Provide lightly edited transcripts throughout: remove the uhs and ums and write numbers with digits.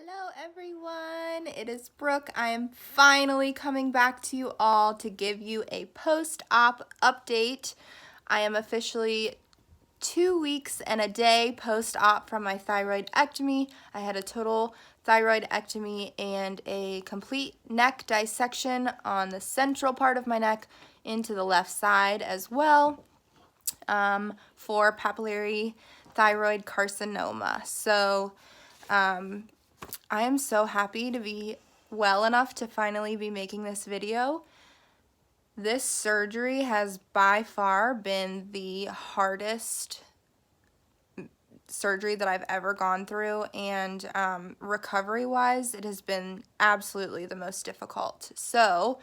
Hello everyone, it is Brooke. I am finally coming back to you all to give you a post-op update. I am officially 2 weeks and a day post-op from my thyroidectomy. I had a total thyroidectomy and a complete neck dissection on the central part of my neck into the left side as well for papillary thyroid carcinoma. So I am so happy to be well enough to finally be making this video. This surgery has by far been the hardest surgery that I've ever gone through, and recovery-wise, it has been absolutely the most difficult. So,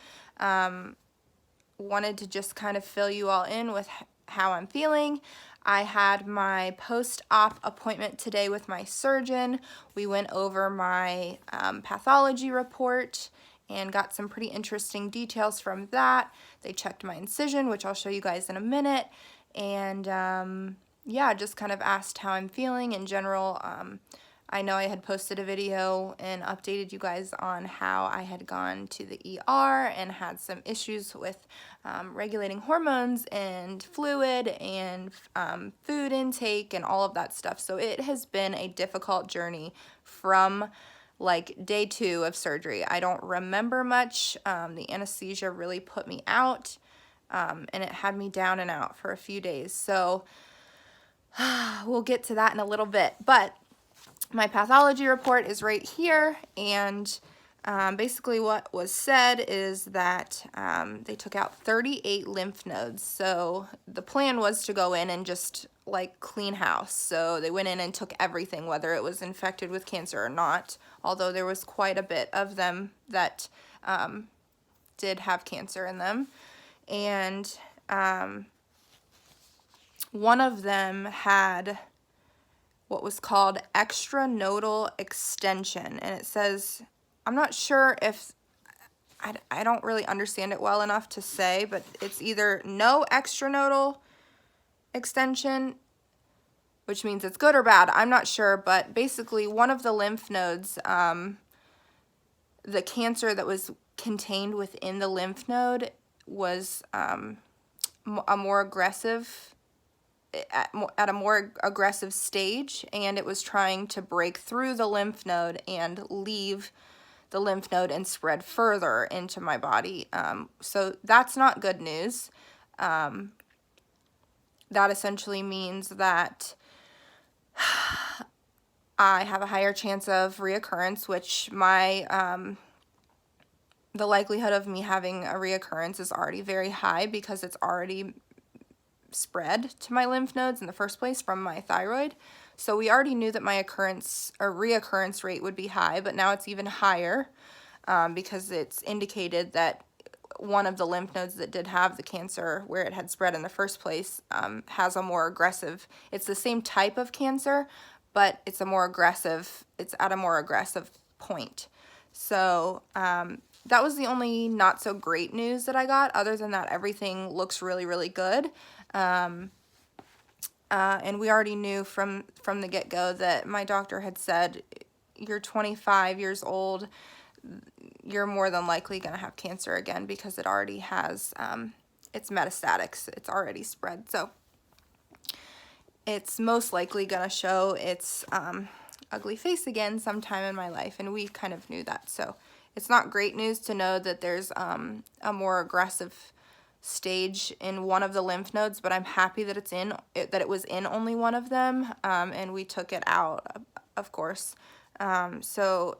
wanted to just kind of fill you all in with how I'm feeling. I had my post-op appointment today with my surgeon. We went over my pathology report and got some pretty interesting details from that. They checked my incision, which I'll show you guys in a minute, and yeah, just kind of asked how I'm feeling in general. I know I had posted a video and updated you guys on how I had gone to the ER and had some issues with regulating hormones and fluid and food intake and all of that stuff. So it has been a difficult journey from like day 2 of surgery. I don't remember much. The anesthesia really put me out, and it had me down and out for a few days. So we'll get to that in a little bit. But my pathology report is right here, and basically what was said is that they took out 38 lymph nodes. So the plan was to go in and just like clean house. So they went in and took everything, whether it was infected with cancer or not, although there was quite a bit of them that did have cancer in them. And one of them had what was called extranodal extension, and it says, I'm not sure if, I don't really understand it well enough to say, but it's either no extranodal extension, which means it's good or bad, I'm not sure, but basically one of the lymph nodes, the cancer that was contained within the lymph node was a more aggressive at a more aggressive stage, and it was trying to break through the lymph node and leave the lymph node and spread further into my body. So that's not good news. That essentially means that I have a higher chance of reoccurrence, which the likelihood of me having a reoccurrence is already very high because it's already spread to my lymph nodes in the first place from my thyroid. So we already knew that my reoccurrence rate would be high, but now it's even higher because it's indicated that one of the lymph nodes that did have the cancer where it had spread in the first place has a more aggressive, it's the same type of cancer, but it's at a more aggressive point. So that was the only not so great news that I got. Other than that, everything looks really, really good. And we already knew from the get-go that my doctor had said, you're 25 years old, you're more than likely going to have cancer again because it already has, it's metastatic, it's already spread. So it's most likely going to show its ugly face again sometime in my life, and we kind of knew that. So it's not great news to know that there's a more aggressive stage in one of the lymph nodes, but I'm happy that it was in only one of them, and we took it out, of course. So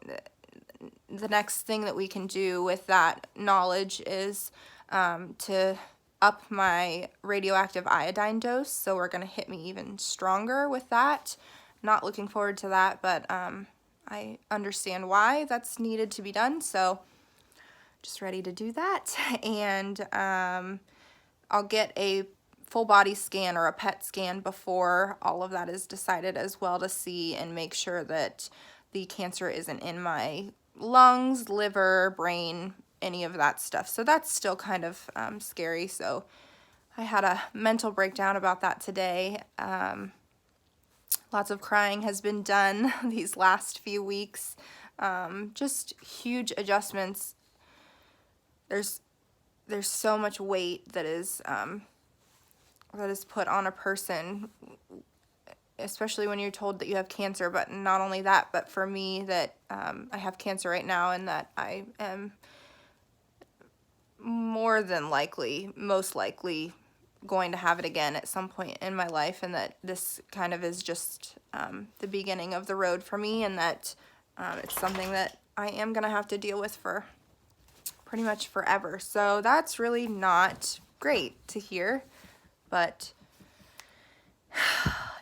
the next thing that we can do with that knowledge is to up my radioactive iodine dose. So we're going to hit me even stronger with that. Not looking forward to that, but I understand why that's needed to be done. So just ready to do that. And I'll get a full body scan or a PET scan before all of that is decided as well, to see and make sure that the cancer isn't in my lungs, liver, brain, any of that stuff. So that's still kind of scary. So I had a mental breakdown about that today. Lots of crying has been done these last few weeks. just huge adjustments. There's so much weight that is put on a person, especially when you're told that you have cancer. But not only that, but for me, that I have cancer right now, and that I am most likely going to have it again at some point in my life, and that this kind of is just the beginning of the road for me, and that it's something that I am going to have to deal with for pretty much forever. So that's really not great to hear, but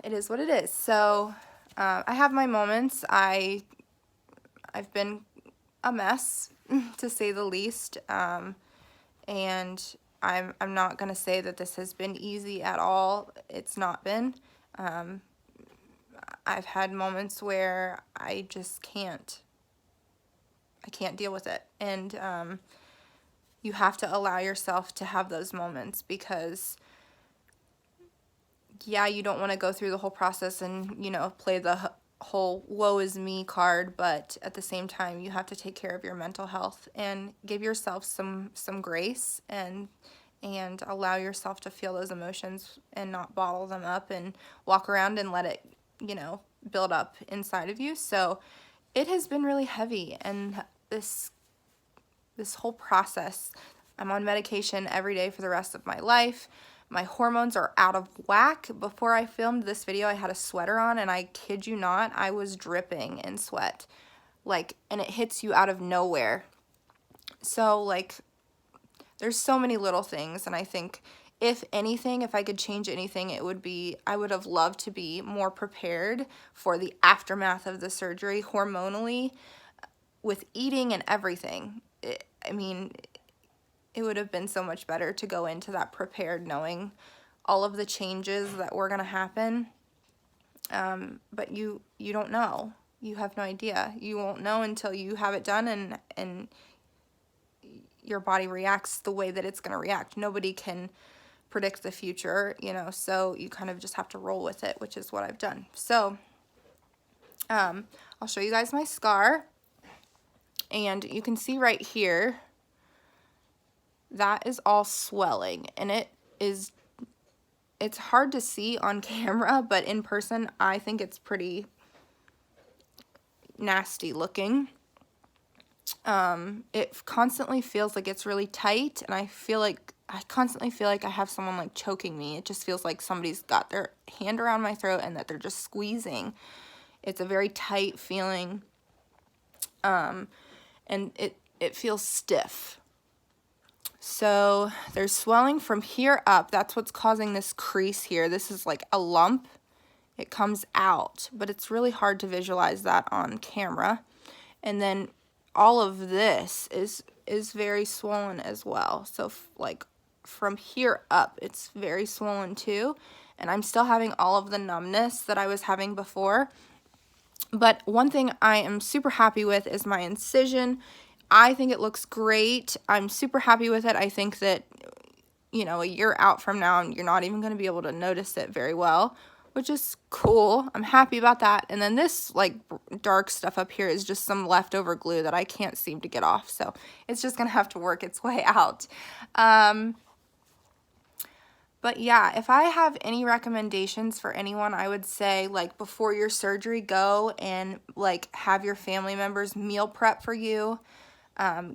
it is what it is. So I have my moments. I've been a mess, to say the least, and I'm not gonna say that this has been easy at all. It's not been. I've had moments where I just can't deal with it, and you have to allow yourself to have those moments, because yeah, you don't want to go through the whole process and, you know, play the whole woe is me card, but at the same time, you have to take care of your mental health and give yourself some grace, and allow yourself to feel those emotions and not bottle them up and walk around and let it, you know, build up inside of you. So it has been really heavy, and this whole process, I'm on medication every day for the rest of my life. My hormones are out of whack. Before I filmed this video, I had a sweater on, and I kid you not, I was dripping in sweat. Like, and it hits you out of nowhere. So, like, there's so many little things, and I think if anything, if I could change anything, it would be, I would have loved to be more prepared for the aftermath of the surgery hormonally, with eating and everything. I mean, it would have been so much better to go into that prepared, knowing all of the changes that were going to happen. But you don't know. You have no idea. You won't know until you have it done, and your body reacts the way that it's going to react. Nobody can predict the future, you know, so you kind of just have to roll with it, which is what I've done. So I'll show you guys my scar, and you can see right here, that is all swelling, and it's hard to see on camera, but in person I think it's pretty nasty looking. It constantly feels like it's really tight, and I constantly feel like I have someone like choking me. It just feels like somebody's got their hand around my throat and that they're just squeezing. It's a very tight feeling, and it feels stiff. So there's swelling from here up. That's what's causing this crease here. This is like a lump. It comes out, but it's really hard to visualize that on camera. And then all of this is very swollen as well. So like from here up, it's very swollen too. And I'm still having all of the numbness that I was having before. But one thing I am super happy with is my incision. I think it looks great. I'm super happy with it. I think that, you know, a year out from now, you're not even going to be able to notice it very well, which is cool. I'm happy about that. And then this, like, dark stuff up here is just some leftover glue that I can't seem to get off. So it's just going to have to work its way out. But yeah, if I have any recommendations for anyone, I would say, like, before your surgery, go and, like, have your family members meal prep for you.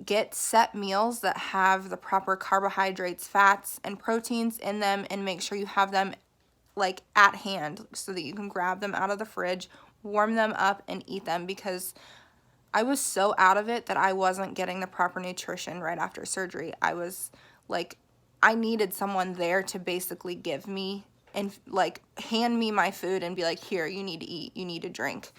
Get set meals that have the proper carbohydrates, fats, and proteins in them, and make sure you have them like at hand so that you can grab them out of the fridge, warm them up, and eat them, because I was so out of it that I wasn't getting the proper nutrition right after surgery. I was like, I needed someone there to basically give me and like hand me my food and be like, here, you need to eat, you need to drink.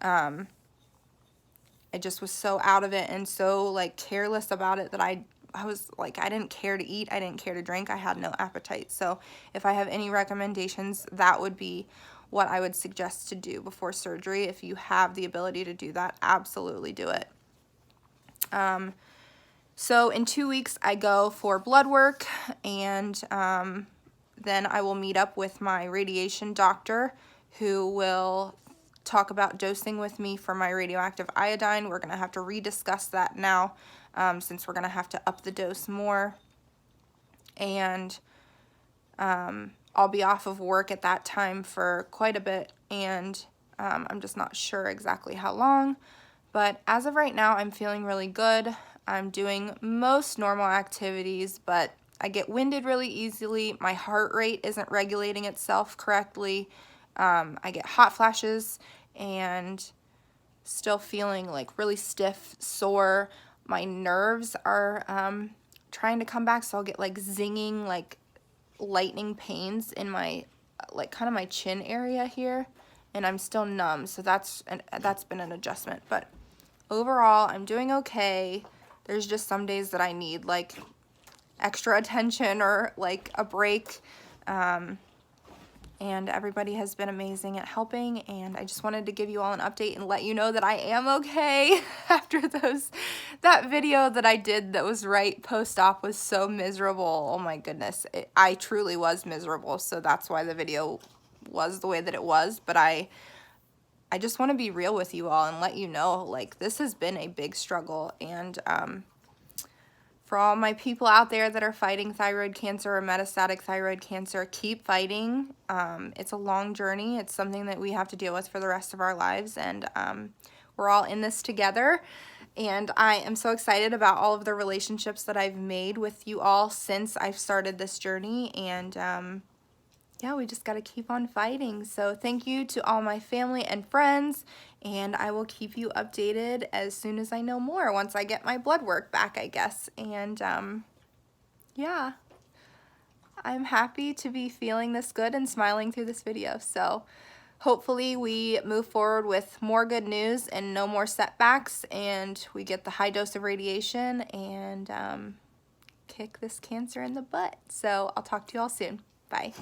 I just was so out of it and so like careless about it that I was like, I didn't care to eat, I didn't care to drink, I had no appetite. So if I have any recommendations, that would be what I would suggest to do before surgery. If you have the ability to do that, absolutely do it. So in 2 weeks I go for blood work, and then I will meet up with my radiation doctor, who will talk about dosing with me for my radioactive iodine. We're going to have to rediscuss that now, since we're going to have to up the dose more. And I'll be off of work at that time for quite a bit, and I'm just not sure exactly how long. But as of right now, I'm feeling really good. I'm doing most normal activities, but I get winded really easily. My heart rate isn't regulating itself correctly. I get hot flashes and still feeling like really stiff, sore. My nerves are trying to come back, so I'll get like zinging, like lightning pains in my, like kind of my chin area here, and I'm still numb, so that's been an adjustment. But overall, I'm doing okay. There's just some days that I need like extra attention or like a break. And everybody has been amazing at helping, and I just wanted to give you all an update and let you know that I am okay after that video that I did that was right post-op was so miserable. Oh my goodness, I truly was miserable, so that's why the video was the way that it was. But I just want to be real with you all and let you know, like, this has been a big struggle. And for all my people out there that are fighting thyroid cancer or metastatic thyroid cancer, keep fighting. It's a long journey. It's something that we have to deal with for the rest of our lives, and we're all in this together. And I am so excited about all of the relationships that I've made with you all since I've started this journey, and yeah, we just got to keep on fighting. So thank you to all my family and friends, and I will keep you updated as soon as I know more, once I get my blood work back, I guess. And yeah, I'm happy to be feeling this good and smiling through this video. So hopefully we move forward with more good news and no more setbacks, and we get the high dose of radiation and kick this cancer in the butt. So I'll talk to you all soon. Bye.